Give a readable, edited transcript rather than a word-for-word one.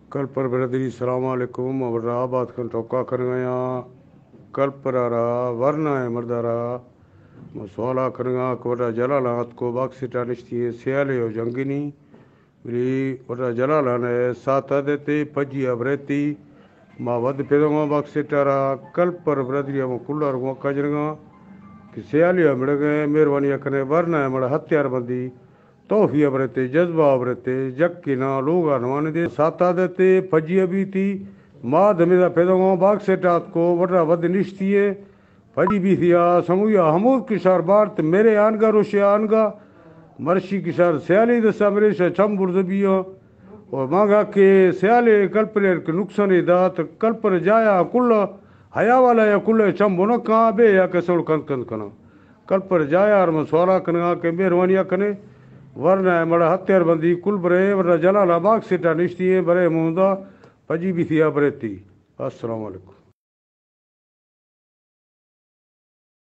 कल पर बरदरी सलामकुम वरा बात कर टोका कर गया कल पर वरना है मर्दारा मसवाला करेगा वरा जलालात को बाक्सिटा निश्ती सियाले हो जंगिनी मेरी वरा जलालान है साता देते पजी अबरेती माँ वध पेदोंगा बाक्सिटारा कल पर बरदरी में कुल्लर को कजरगा कि सियाले मिल गए मेहरबानी करने वरना है मड़ा हथियार बंदी तोहफी अबरते जज्बा अबरते जग की ना लोग नवाने दे साता देते फजी अभी थी माँ धमेदा पैदा बाग से टात को वड्रा वध निश्ती है फजी भी थिया समूया हमूद किशार बार्त मेरे आनगा रोशे आनगा मर्शी किशार सियाले दसा मेरे से छम बुर्जबियो और मांगा के सियाले कल्पनेर के नुकसान दात कल्पन जाया कुल हया वाला या कुल छम बोना कहाँ बे या कैसोड़ कंद कंद कना कल्पर जाया और मसवाला कना के मेहरबानिया कने वरना मड़ा हथियार बंदी कुल बरे वरना जलाला बाग सीटा निश्ती बरे मुंदा पजी भी थिया बरेती अस्सलाम वालेकुम।